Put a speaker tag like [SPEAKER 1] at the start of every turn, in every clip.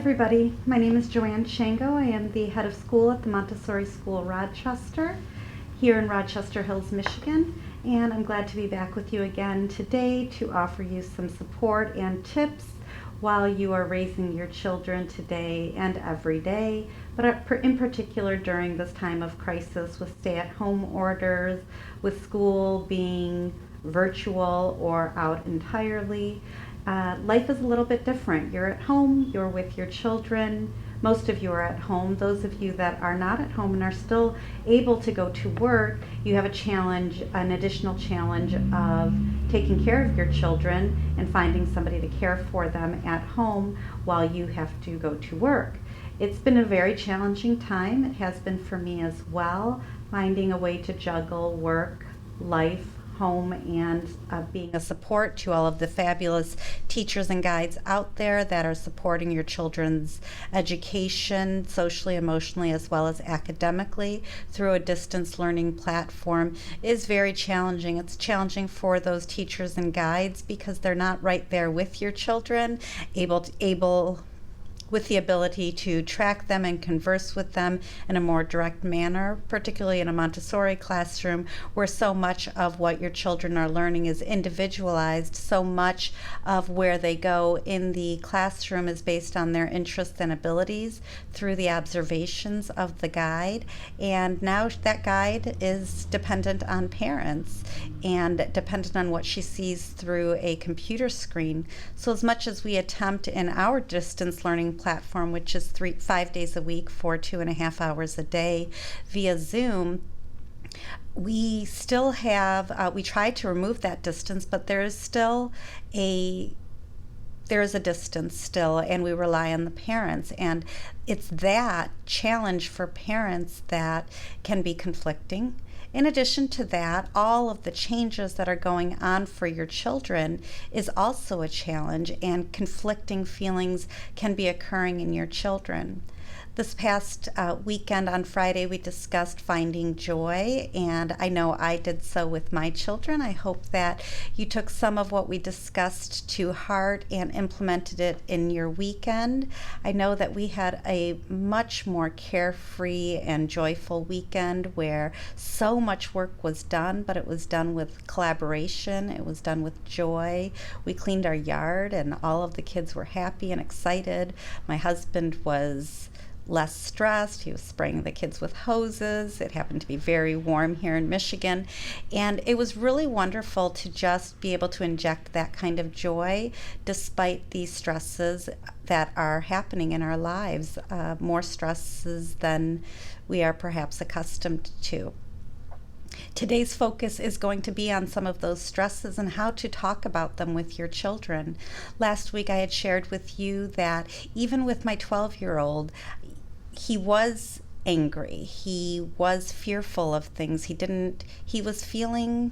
[SPEAKER 1] everybody. My name is Joanne Shango. I am the head of school at the Montessori School Rochester here in Rochester Hills, Michigan. And I'm glad to be back with you again today to offer you some support and tips while you are raising your children today and every day, but in particular during this time of crisis with stay-at-home orders, with school being virtual or out entirely. Life is a little bit different. You're at home, you're with your children. Most of you are at home. Those of you that are not at home and are still able to go to work, you have a challenge, an additional challenge of taking care of your children and finding somebody to care for them at home while you have to go to work. It's been a very challenging time. It has been for me as well, finding a way to juggle work, life, home, and being a support to all of the fabulous teachers and guides out there that are supporting your children's education, socially, emotionally, as well as academically through a distance learning platform is very challenging. It's challenging for those teachers and guides because they're not right there with your children, able with the ability to track them and converse with them in a more direct manner, particularly in a Montessori classroom where so much of what your children are learning is individualized. So much of where they go in the classroom is based on their interests and abilities through the observations of the guide. And now that guide is dependent on parents and dependent on what she sees through a computer screen. So as much as we attempt in our distance learning platform, which is 5 days a week for 2.5 hours a day via Zoom, we still have, we tried to remove that distance, but there is a distance still, and we rely on the parents. And it's that challenge for parents that can be conflicting. In addition to that, all of the changes that are going on for your children is also a challenge, and conflicting feelings can be occurring in your children. This past weekend on Friday, we discussed finding joy, and I know I did so with my children. I hope that you took some of what we discussed to heart and implemented it in your weekend. I know that we had a much more carefree and joyful weekend where so much work was done, but it was done with collaboration. It was done with joy. We cleaned our yard, and all of the kids were happy and excited. My husband was less stressed. He was spraying the kids with hoses. It happened to be very warm here in Michigan. And it was really wonderful to just be able to inject that kind of joy despite the stresses that are happening in our lives, more stresses than we are perhaps accustomed to. Today's focus is going to be on some of those stresses and how to talk about them with your children. Last week I had shared with you that even with my 12-year-old, he was angry. He was fearful of things. He was feeling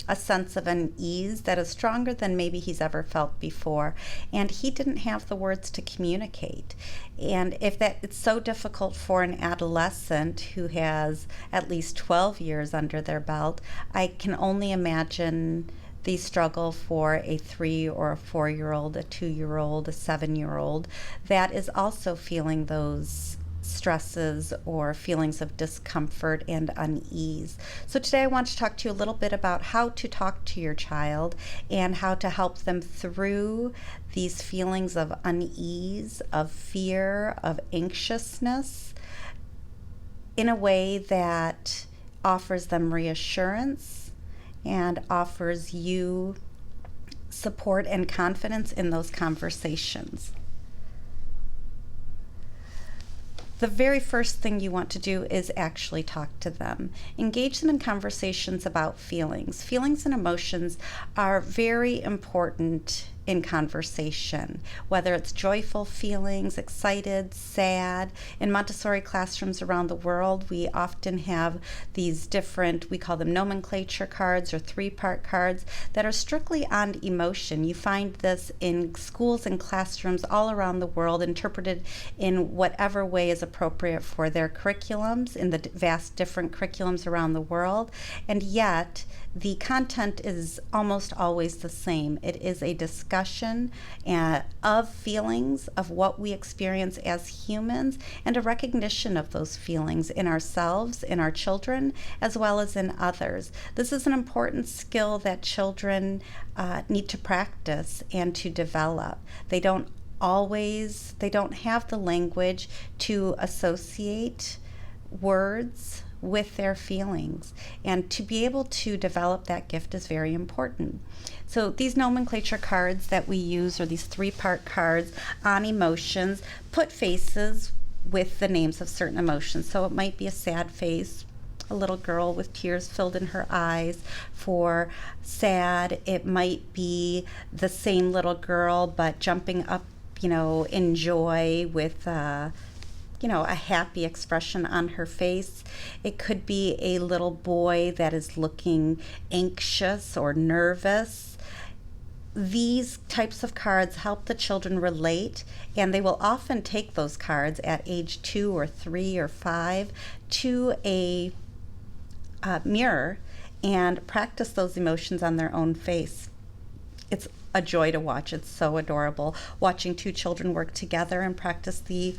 [SPEAKER 1] a sense of unease that is stronger than maybe he's ever felt before. And he didn't have the words to communicate. And it's so difficult for an adolescent who has at least 12 years under their belt, I can only imagine the struggle for a 3 or a 4-year-old, a 2-year-old, a 7-year-old that is also feeling those stresses or feelings of discomfort and unease. So today I want to talk to you a little bit about how to talk to your child and how to help them through these feelings of unease, of fear, of anxiousness in a way that offers them reassurance and offers you support and confidence in those conversations. The very first thing you want to do is actually talk to them. Engage them in conversations about feelings. Feelings and emotions are very important in conversation, whether it's joyful feelings, excited, sad. In Montessori classrooms around the world, we often have these different, we call them nomenclature cards or 3-part cards that are strictly on emotion. You find this in schools and classrooms all around the world, interpreted in whatever way is appropriate for their curriculums, in the vast different curriculums around the world. And yet, the content is almost always the same. It is a discussion discussion of feelings, of what we experience as humans, and a recognition of those feelings in ourselves, in our children, as well as in others. This is an important skill that children need to practice and to develop. They don't have the language to associate words with their feelings, and to be able to develop that gift is very important. So these nomenclature cards that we use, or these 3-part cards on emotions, put faces with the names of certain emotions. So it might be a sad face, a little girl with tears filled in her eyes. For sad, it might be the same little girl but jumping up, in joy with a happy expression on her face. It could be a little boy that is looking anxious or nervous. These types of cards help the children relate, and they will often take those cards at age 2 or 3 or 5 to a mirror and practice those emotions on their own face. It's a joy to watch. It's so adorable watching 2 children work together and practice the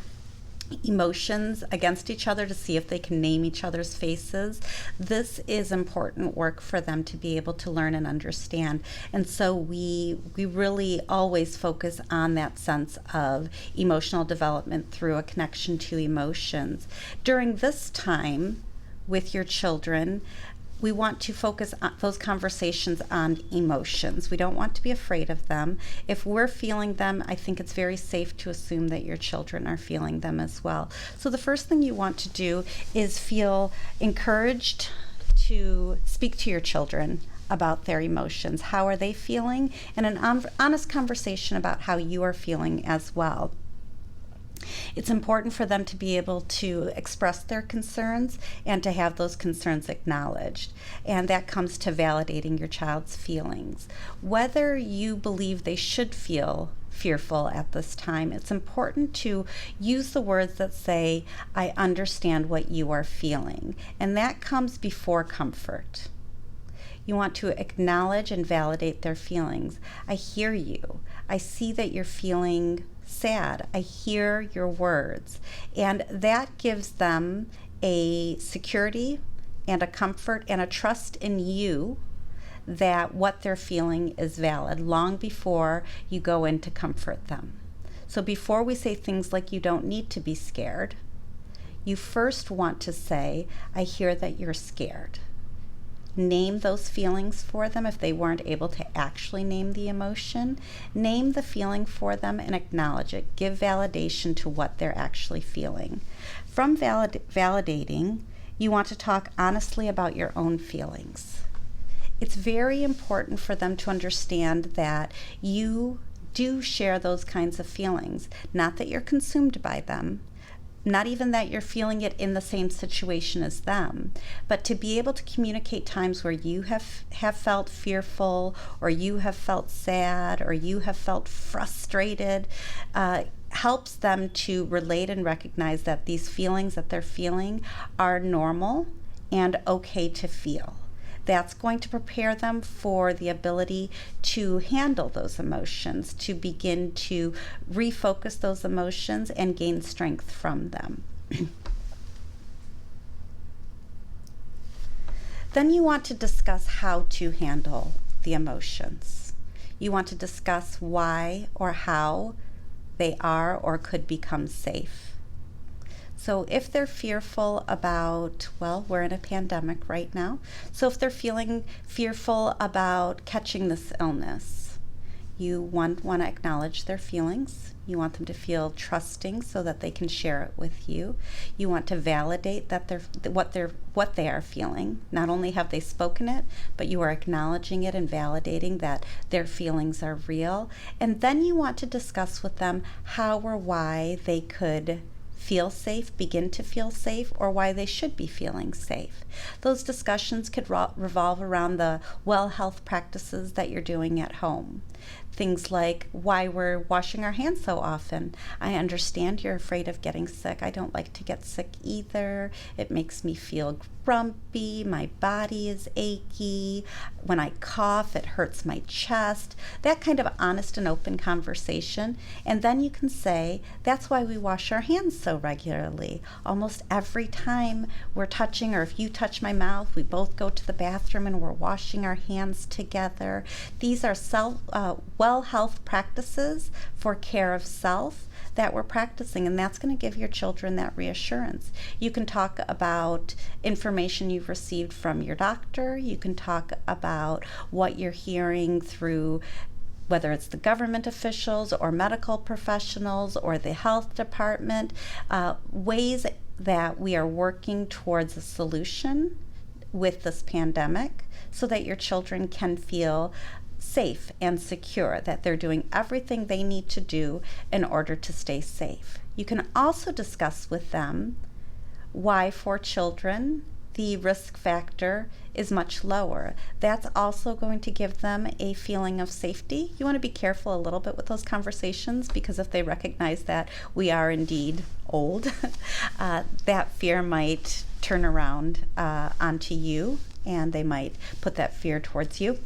[SPEAKER 1] emotions against each other to see if they can name each other's faces. This is important work for them to be able to learn and understand. And so we really always focus on that sense of emotional development through a connection to emotions. During this time with your children, we want to focus on those conversations on emotions. We don't want to be afraid of them. If we're feeling them, I think it's very safe to assume that your children are feeling them as well. So the first thing you want to do is feel encouraged to speak to your children about their emotions. How are they feeling? And an honest conversation about how you are feeling as well. It's important for them to be able to express their concerns and to have those concerns acknowledged. And that comes to validating your child's feelings. Whether you believe they should feel fearful at this time, it's important to use the words that say, "I understand what you are feeling." And that comes before comfort. You want to acknowledge and validate their feelings. I hear you. I see that you're feeling sad. I hear your words. And that gives them a security and a comfort and a trust in you that what they're feeling is valid long before you go in to comfort them. So before we say things like, "You don't need to be scared," you first want to say, "I hear that you're scared." Name those feelings for them if they weren't able to actually name the emotion. Name the feeling for them and acknowledge it. Give validation to what they're actually feeling. From validating, you want to talk honestly about your own feelings. It's very important for them to understand that you do share those kinds of feelings. Not that you're consumed by them, not even that you're feeling it in the same situation as them, but to be able to communicate times where you have felt fearful, or you have felt sad, or you have felt frustrated, helps them to relate and recognize that these feelings that they're feeling are normal and okay to feel. That's going to prepare them for the ability to handle those emotions, to begin to refocus those emotions and gain strength from them. Then you want to discuss how to handle the emotions. You want to discuss why or how they are or could become safe. So if they're fearful about, well, we're in a pandemic right now, so if they're feeling fearful about catching this illness, you want to acknowledge their feelings. You want them to feel trusting so that they can share it with you. You want to validate that what they are feeling. Not only have they spoken it, but you are acknowledging it and validating that their feelings are real. And then you want to discuss with them how or why they could feel safe, begin to feel safe, or why they should be feeling safe. Those discussions could revolve around the well health practices that you're doing at home. Things like why we're washing our hands so often. I understand you're afraid of getting sick. I don't like to get sick either. It makes me feel grumpy. My body is achy. When I cough, it hurts my chest. That kind of honest and open conversation. And then you can say, that's why we wash our hands so regularly. Almost every time we're touching, or if you touch my mouth, we both go to the bathroom and we're washing our hands together. These are well health practices for care of self that we're practicing, and that's going to give your children that reassurance. You can talk about information you've received from your doctor. You can talk about what you're hearing through whether it's the government officials or medical professionals or the health department, ways that we are working towards a solution with this pandemic so that your children can feel safe and secure, that they're doing everything they need to do in order to stay safe. You can also discuss with them why for children the risk factor is much lower. That's also going to give them a feeling of safety. You want to be careful a little bit with those conversations, because if they recognize that we are indeed old, that fear might turn around onto you, and they might put that fear towards you.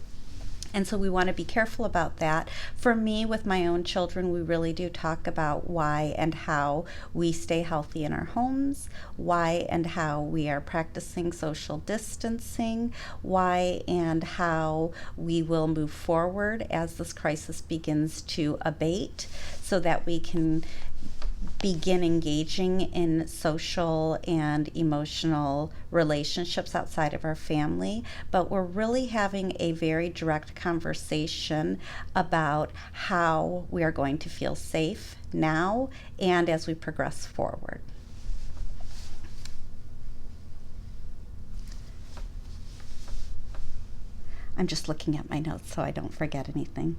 [SPEAKER 1] And so we want to be careful about that. For me, with my own children, we really do talk about why and how we stay healthy in our homes, why and how we are practicing social distancing, why and how we will move forward as this crisis begins to abate, so that we can begin engaging in social and emotional relationships outside of our family. But we're really having a very direct conversation about how we are going to feel safe now and as we progress forward. I'm just looking at my notes so I don't forget anything.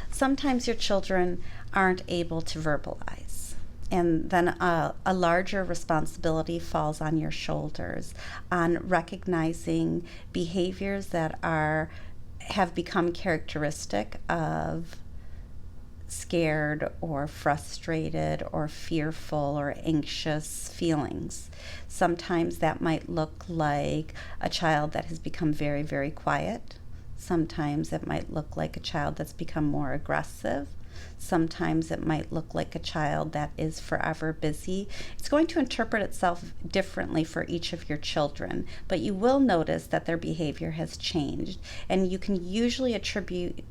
[SPEAKER 1] Sometimes your children aren't able to verbalize, and then a larger responsibility falls on your shoulders on recognizing behaviors that have become characteristic of scared or frustrated or fearful or anxious feelings. Sometimes that might look like a child that has become very, very quiet. Sometimes it might look like a child that's become more aggressive. Sometimes it might look like a child that is forever busy. It's going to interpret itself differently for each of your children, but you will notice that their behavior has changed. And you can usually attribute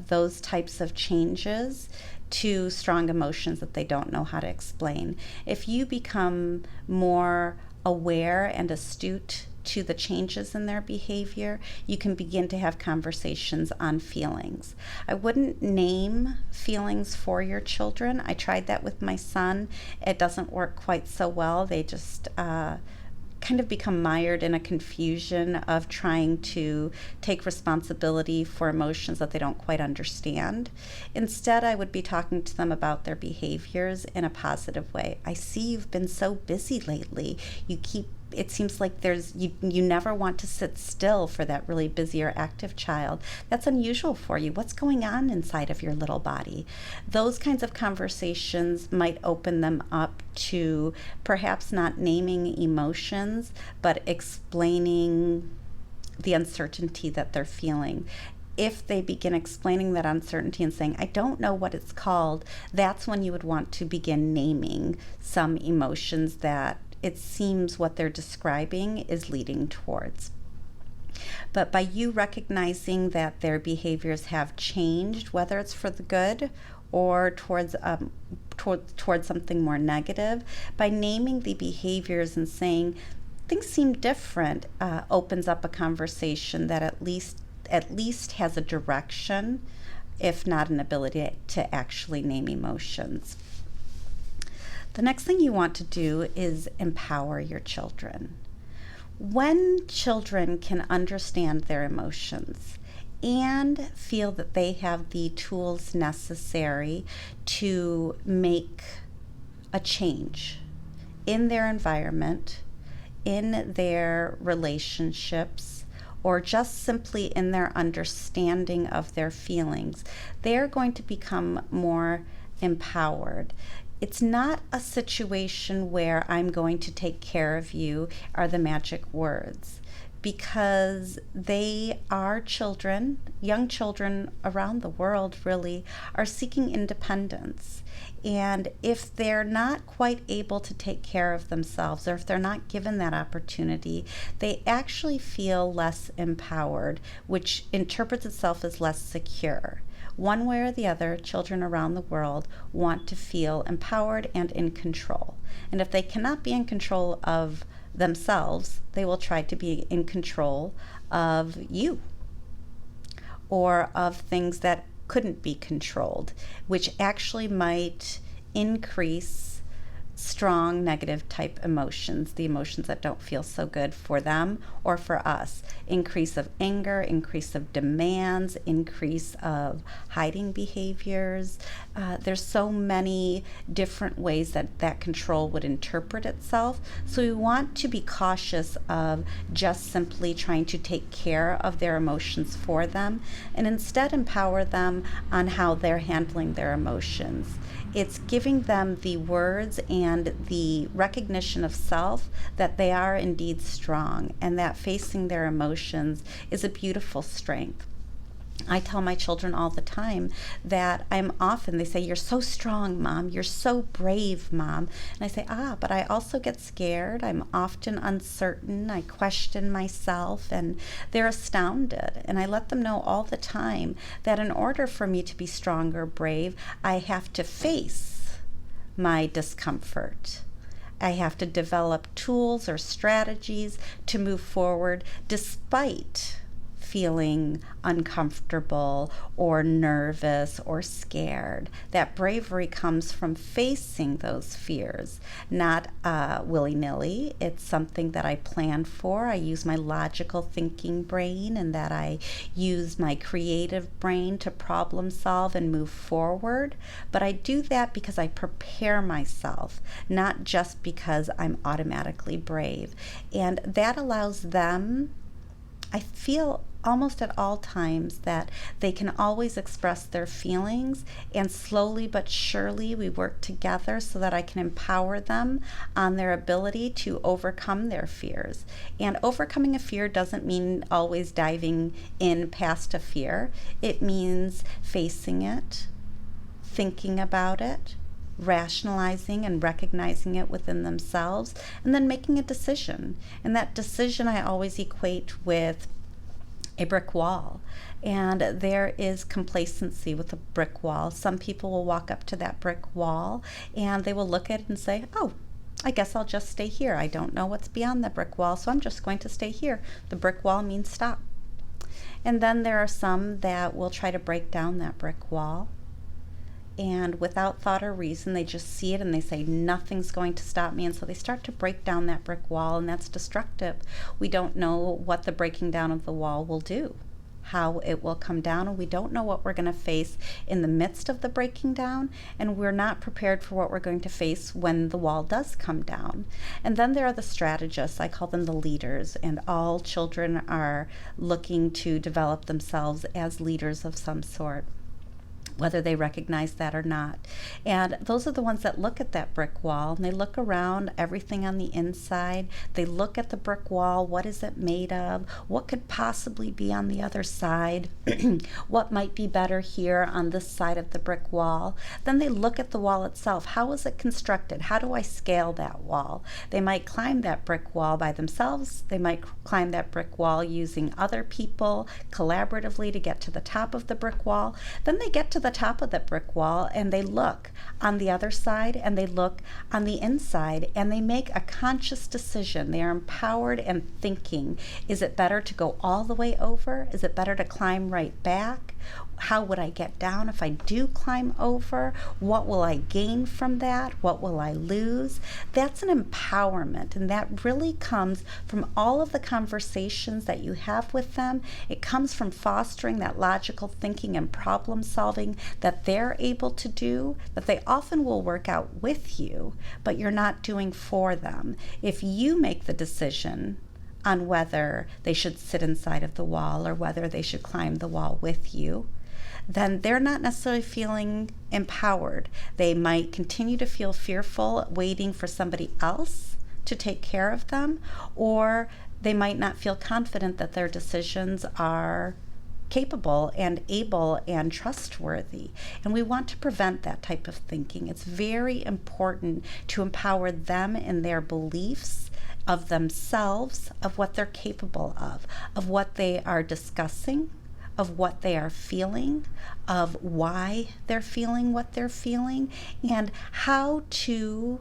[SPEAKER 1] those types of changes to strong emotions that they don't know how to explain. If you become more aware and astute to the changes in their behavior, you can begin to have conversations on feelings. I wouldn't name feelings for your children. I tried that with my son. It doesn't work quite so well. They just kind of become mired in a confusion of trying to take responsibility for emotions that they don't quite understand. Instead, I would be talking to them about their behaviors in a positive way. I see you've been so busy lately. It seems like you never want to sit still for that really busy or active child. That's unusual for you. What's going on inside of your little body? Those kinds of conversations might open them up to perhaps not naming emotions, but explaining the uncertainty that they're feeling. If they begin explaining that uncertainty and saying, I don't know what it's called, that's when you would want to begin naming some emotions that it seems what they're describing is leading towards. But by you recognizing that their behaviors have changed, whether it's for the good or towards something more negative, by naming the behaviors and saying things seem different, opens up a conversation that at least has a direction, if not an ability to actually name emotions. The next thing you want to do is empower your children. When children can understand their emotions and feel that they have the tools necessary to make a change in their environment, in their relationships, or just simply in their understanding of their feelings, they're going to become more empowered. It's not a situation where I'm going to take care of you are the magic words, because they are children, young children around the world really are seeking independence. And if they're not quite able to take care of themselves, or if they're not given that opportunity, they actually feel less empowered, which interprets itself as less secure. One way or the other, children around the world want to feel empowered and in control. And if they cannot be in control of themselves, they will try to be in control of you or of things that couldn't be controlled, which actually might increase strong negative type emotions, the emotions that don't feel so good for them or for us. Increase of anger, increase of demands, increase of hiding behaviors. There's so many different ways that control would interpret itself. So we want to be cautious of just simply trying to take care of their emotions for them, and instead empower them on how they're handling their emotions. It's giving them the words and the recognition of self that they are indeed strong, and that facing their emotions is a beautiful strength. I tell my children all the time that they say, "You're so strong, Mom. You're so brave, Mom." And I say, but I also get scared. I'm often uncertain. I question myself, and they're astounded. And I let them know all the time that in order for me to be strong or brave, I have to face my discomfort. I have to develop tools or strategies to move forward despite feeling uncomfortable or nervous or scared. That bravery comes from facing those fears, not willy-nilly. It's something that I plan for. I use my logical thinking brain, and that I use my creative brain to problem solve and move forward. But I do that because I prepare myself, not just because I'm automatically brave. And that allows them, I feel almost at all times, that they can always express their feelings, and slowly but surely we work together so that I can empower them on their ability to overcome their fears. And overcoming a fear doesn't mean always diving in past a fear. It means facing it, thinking about it, rationalizing and recognizing it within themselves, and then making a decision. And that decision I always equate with a brick wall. And there is complacency with a brick wall. Some people will walk up to that brick wall and they will look at it and say, "Oh, I guess I'll just stay here. I don't know what's beyond the brick wall, so I'm just going to stay here. The brick wall means stop." And then there are some that will try to break down that brick wall. And without thought or reason, they just see it and they say, "Nothing's going to stop me." And so they start to break down that brick wall, and that's destructive. We don't know what the breaking down of the wall will do, how it will come down, and we don't know what we're going to face in the midst of the breaking down, and we're not prepared for what we're going to face when the wall does come down. And then there are the strategists, I call them the leaders, and all children are looking to develop themselves as leaders of some sort, whether they recognize that or not. And those are the ones that look at that brick wall, and they look around everything on the inside. They look at the brick wall. What is it made of? What could possibly be on the other side? What might be better here on this side of the brick wall? Then they look at the wall itself. How is it constructed? How do I scale that wall? They might climb that brick wall by themselves. They might climb that brick wall using other people collaboratively to get to the top of the brick wall. Then they get to the top of that brick wall and they look on the other side and they look on the inside, and they make a conscious decision. They are empowered and thinking, is it better to go all the way over? Is it better to climb right back? How would I get down if I do climb over? What will I gain from that? What will I lose? That's an empowerment, and that really comes from all of the conversations that you have with them. It comes from fostering that logical thinking and problem solving that they're able to do, that they often will work out with you, but you're not doing for them. If you make the decision on whether they should sit inside of the wall or whether they should climb the wall with you, then they're not necessarily feeling empowered. They might continue to feel fearful, waiting for somebody else to take care of them, or they might not feel confident that their decisions are capable and able and trustworthy. And we want to prevent that type of thinking. It's very important to empower them in their beliefs of themselves, of what they're capable of what they are discussing, of what they are feeling, of why they're feeling what they're feeling, and how to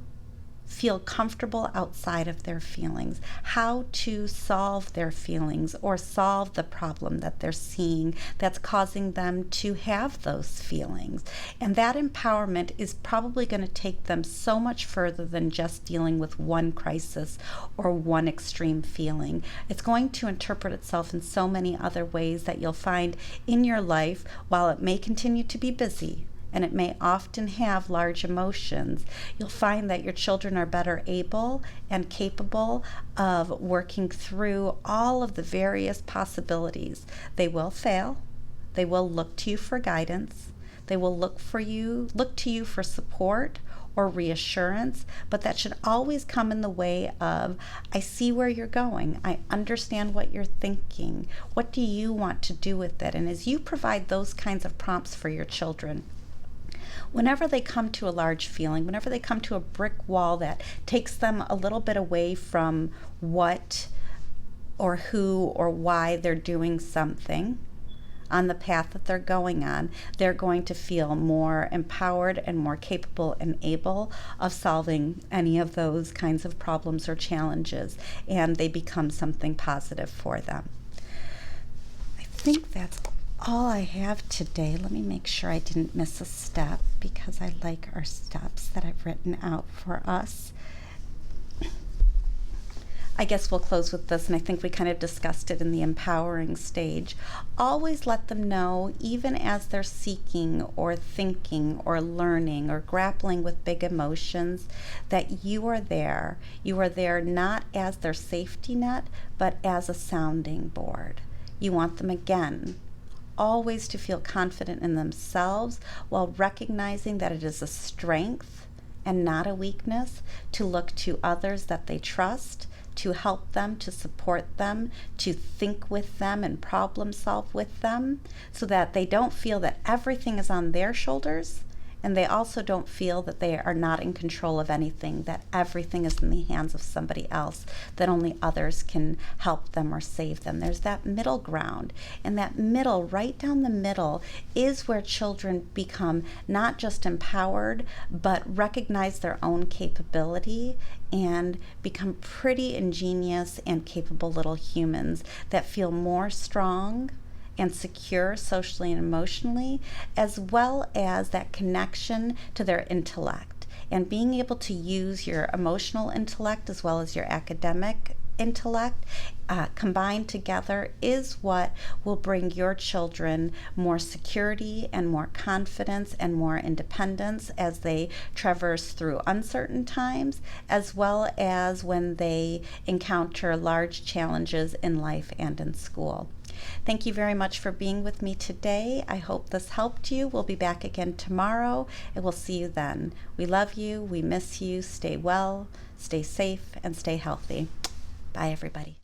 [SPEAKER 1] feel comfortable outside of their feelings, how to solve their feelings or solve the problem that they're seeing that's causing them to have those feelings. And that empowerment is probably going to take them so much further than just dealing with one crisis or one extreme feeling. It's going to interpret itself in so many other ways that you'll find in your life. While it may continue to be busy, and it may often have large emotions, you'll find that your children are better able and capable of working through all of the various possibilities. They will fail. They will look to you for guidance. They will look to you for support or reassurance, but that should always come in the way of, I see where you're going. I understand what you're thinking. What do you want to do with it? And as you provide those kinds of prompts for your children, whenever they come to a large feeling, whenever they come to a brick wall that takes them a little bit away from what or who or why they're doing something on the path that they're going on, they're going to feel more empowered and more capable and able of solving any of those kinds of problems or challenges, and they become something positive for them. I think that's all I have today. Let me make sure I didn't miss a step, because I like our steps that I've written out for us. I guess we'll close with this, and I think we kind of discussed it in the empowering stage. Always let them know, even as they're seeking or thinking or learning or grappling with big emotions, that you are there. You are there not as their safety net, but as a sounding board. You want them, again, always to feel confident in themselves, while recognizing that it is a strength and not a weakness to look to others that they trust, to help them, to support them, to think with them and problem solve with them, so that they don't feel that everything is on their shoulders, and they also don't feel that they are not in control of anything, that everything is in the hands of somebody else, that only others can help them or save them. There's that middle ground, and that middle, right down the middle, is where children become not just empowered, but recognize their own capability and become pretty ingenious and capable little humans that feel more strong and secure socially and emotionally, as well as that connection to their intellect. And being able to use your emotional intellect as well as your academic intellect combined together is what will bring your children more security and more confidence and more independence as they traverse through uncertain times, as well as when they encounter large challenges in life and in school. Thank you very much for being with me today. I hope this helped you. We'll be back again tomorrow, and we'll see you then. We love you. We miss you. Stay well, stay safe, and stay healthy. Bye, everybody.